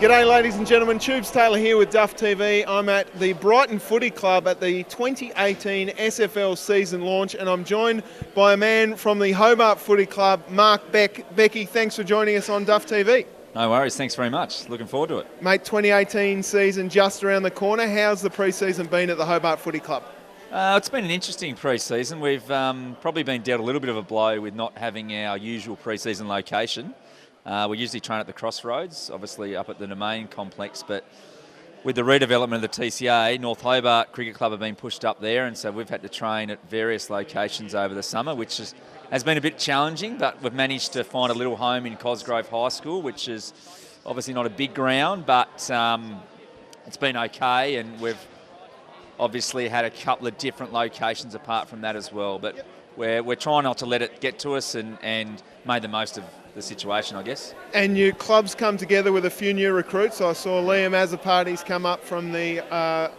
G'day ladies and gentlemen, Tubes Taylor here with Duff TV. I'm at the Brighton Footy Club at the 2018 SFL season launch, and I'm joined by a man from the Hobart Footy Club, Mark Beck. Becky, thanks for joining us on Duff TV. No worries, thanks very much. Looking forward to it. Mate, 2018 season just around the corner. How's the pre-season been at the Hobart Footy Club? It's been an interesting pre-season. We've probably been dealt a little bit of a blow with not having our usual pre-season location. We usually train at the Crossroads, obviously up at the Domain complex, but with the redevelopment of the TCA, North Hobart Cricket Club have been pushed up there, and so we've had to train at various locations over the summer, which has been a bit challenging, but we've managed to find a little home in Cosgrove High School, which is obviously not a big ground, but it's been okay, and we've obviously had a couple of different locations apart from that as well, but we're trying not to let it get to us and made the most of the situation, I guess. And your club's come together with a few new recruits. I saw Liam Azzaparty's come up from the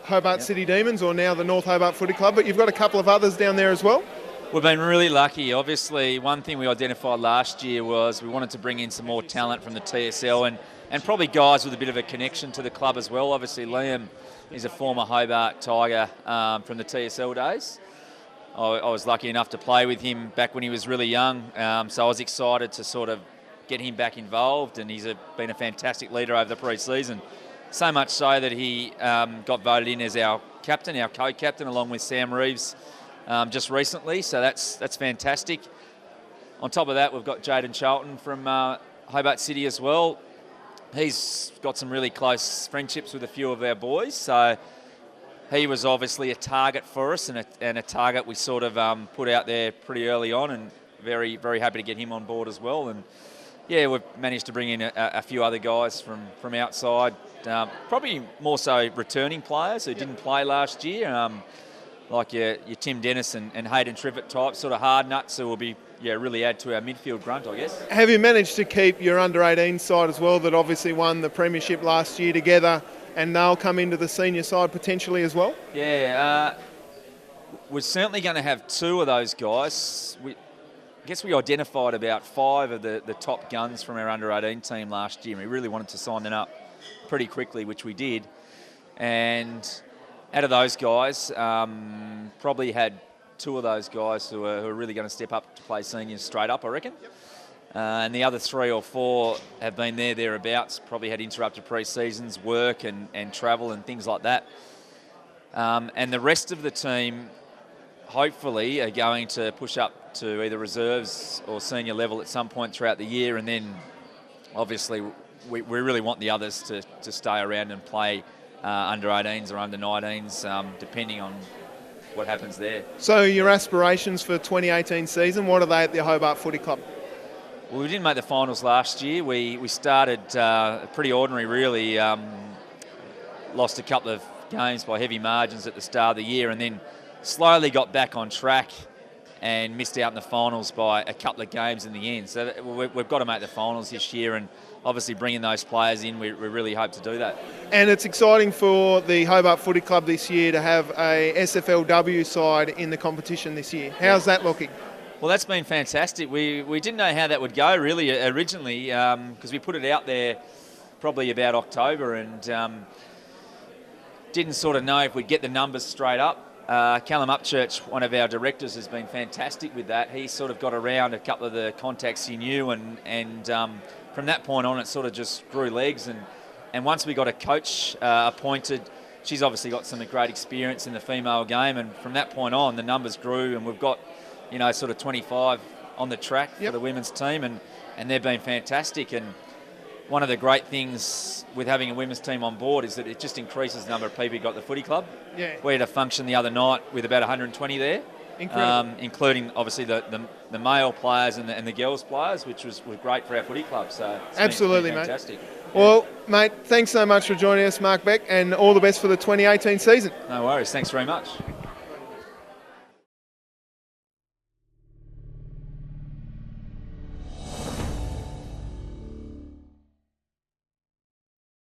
Hobart City Demons, or now the North Hobart Footy Club, but you've got a couple of others down there as well. We've been really lucky. Obviously, one thing we identified last year was we wanted to bring in some more talent from the TSL and probably guys with a bit of a connection to the club as well. Obviously, Liam is a former Hobart Tiger from the TSL days. I was lucky enough to play with him back when he was really young, so I was excited to sort of get him back involved, and he's been a fantastic leader over the pre-season. So much so that he got voted in as our captain, our co-captain, along with Sam Reeves just recently, so that's fantastic. On top of that, we've got Jaden Charlton from Hobart City as well. He's got some really close friendships with a few of our boys, so he was obviously a target for us, and a target we sort of put out there pretty early on, and very, very happy to get him on board as well. And yeah, we've managed to bring in a few other guys from outside, probably more so returning players who didn't play last year, like your Tim Dennis and Hayden Trivett type, sort of hard nuts who will be really add to our midfield grunt, I guess. Have you managed to keep your under-18 side as well, that obviously won the premiership last year, together, and they'll come into the senior side potentially as well? Yeah, we're certainly going to have two of those guys. I guess we identified about 5 of the top guns from our under-18 team last year, and we really wanted to sign them up pretty quickly, which we did. And out of those guys, probably had 2 of those guys who are really going to step up to play seniors straight up, I reckon. Yep. And the other 3 or 4 have been thereabouts, probably had interrupted pre-seasons, work and travel and things like that. And the rest of the team, hopefully, are going to push up to either reserves or senior level at some point throughout the year, and then obviously we really want the others to stay around and play under 18s or under 19s, depending on what happens there. So your aspirations for 2018 season, what are they at the Hobart Footy Club? Well, we didn't make the finals last year. We started pretty ordinary, really. Lost a couple of games by heavy margins at the start of the year, and then slowly got back on track and missed out in the finals by a couple of games in the end. So we've got to make the finals this year, and obviously bringing those players in, we really hope to do that. And it's exciting for the Hobart Footy Club this year to have a SFLW side in the competition this year. How's that looking? Well, that's been fantastic. We didn't know how that would go really originally, because we put it out there probably about October, and didn't sort of know if we'd get the numbers straight up. Callum Upchurch, one of our directors, has been fantastic with that. He sort of got around a couple of the contacts he knew, and from that point on, it sort of just grew legs. And once we got a coach appointed, she's obviously got some great experience in the female game, and from that point on, the numbers grew, and we've got sort of 25 on the track for the women's team, and they've been fantastic. And one of the great things with having a women's team on board is that it just increases the number of people who got the footy club. Yeah. We had a function the other night with about 120 there, including obviously the male players and the girls players, which was great for our footy club. So absolutely, been fantastic. Mate. Well, mate, thanks so much for joining us, Mark Beck, and all the best for the 2018 season. No worries. Thanks very much.